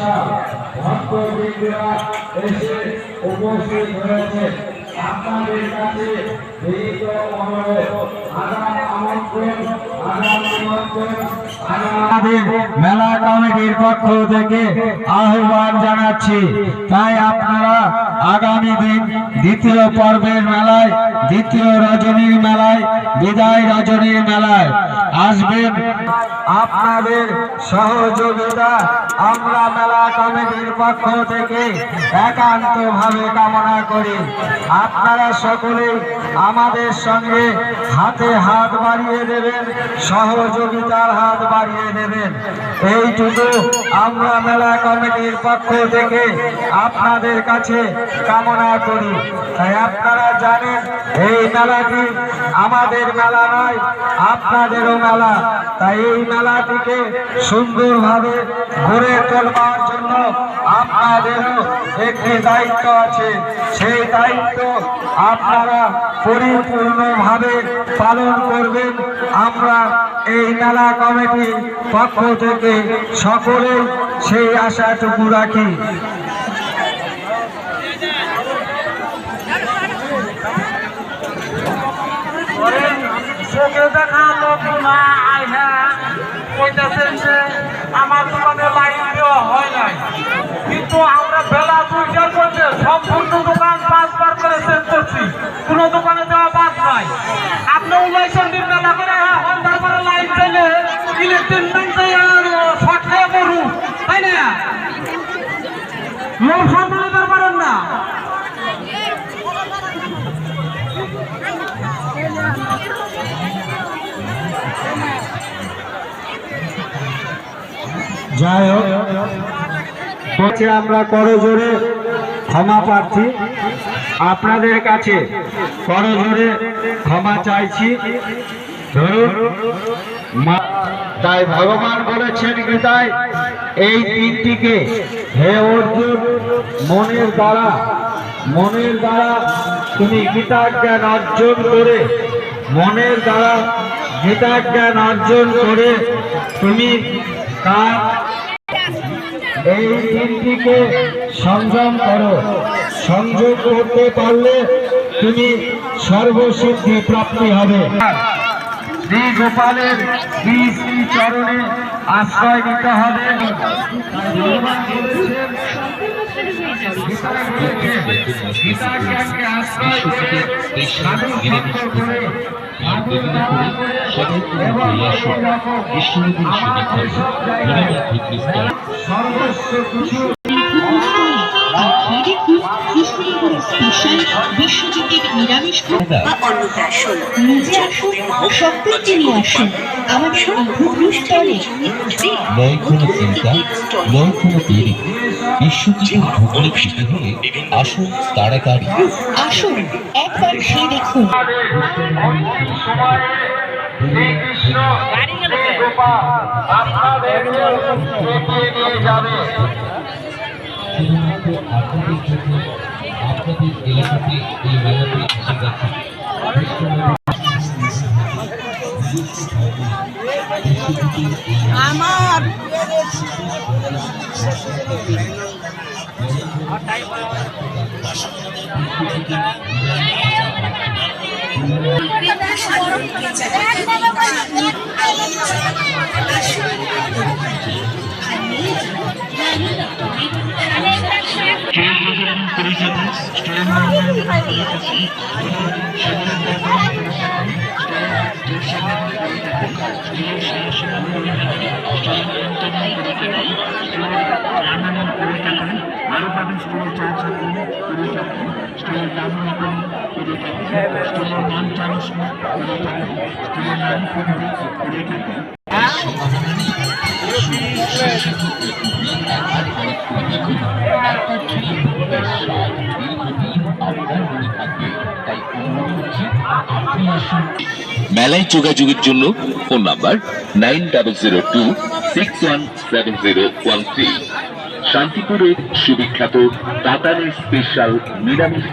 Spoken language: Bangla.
বিশাল ভক্তবৃন্দরা এসে উপস্থিত হয়েছে। আপনাদের কাছে বিনীত অনুরোধ, আগাম আমন্ত্রণ, আগাম নিমন্ত্রণ আমাদের মেলা কমিটির পক্ষ থেকে আহ্বান জানাচ্ছি। তাই আপনারা আগামী দিন দ্বিতীয় পর্বের মেলায়, দ্বিতীয় রজনীর মেলায়, বিদায় রজনীর মেলায় আসবেন। আপনাদের সহযোগিতা আমরা মেলা কমিটির পক্ষ থেকে একান্তভাবে কামনা করি। আপনারা সকলেই আমাদের সঙ্গে হাতে হাত বাড়িয়ে দেবেন, সহযোগিতার হাত বাড়িয়ে দেবেন, এইটুকু আমরা মেলা কমিটির পক্ষ থেকে আপনাদের কাছে কামনা করি। তাই আপনারা জানেন এই মেলাটি আমাদের মেলা নয়, আপনাদেরও মেলা। তাই এই মেলাটিকে সুন্দরভাবে গড়ে তোলবার জন্য আপনাদেরও একটি দায়িত্ব আছে। সেই দায়িত্ব আপনারা পরিপূর্ণভাবে পালন করবেন। আমরা এই মেলা কমিটির পক্ষ থেকে সকলেই সেই আশাটুকু রাখি। আমার দোকানে লাইন দেওয়া হয় নাই, কিন্তু আমরা বেলা 2টার মধ্যে সম্পূর্ণ দোকান 5 বার করে চেক করছি, কোনো দোকানে দেওয়া বাদ নাই। আপনি 19 দিন মেলা করে এখন তারপরে লাইন চাইলে ইলেকট্রিক শর্ট খেয়ে পড়ু, তাই না? লোক সম্মান দিতে পারেন না। যাই হোক, আমরা করজোরে ক্ষমা প্রার্থী, আপনাদের কাছে করজোরে ক্ষমা চাইছি। ধরুন, তাই ভগবান বলেছেন গীতায়, এই তিনটিকে হে অর্জুন মনের দ্বারা তুমি গীতা জ্ঞান অর্জন করে, মনের দ্বারা গীতা জ্ঞান অর্জন করে তুমি এই তিনটিকে সংযম করো। সংযোগ করতে পারলে তুমি সর্বসিদ্ধি প্রাপ্তি হবে। শ্রী গোপালের শ্রী শ্রী চরণে আশ্রয় নিতে হবে। বিশ্বজিতের নিরামিষ বা অন্নপ্রাশন নিজে আসুন, সপ্তাহে নিয়ে আসুন আমাদের এই ভূপৃষ্ঠে। নয় কোনো চিন্তা, নয় কোনো তৈরি। বিশ্বজিতের ভূগোলিক শিখতে হলে আসুন তাড়াতাড়ি আসুন, একবার খেয়ে দেখুন। আপনাদের এলাকাতে এই মেলাতে এসে গেছে। আমার মেলায় যোগাযোগের জন্য ফোন নাম্বার 9002617013। শান্তিপুরের সুবিখ্যাত টাটানের স্পেশাল নিরামিষ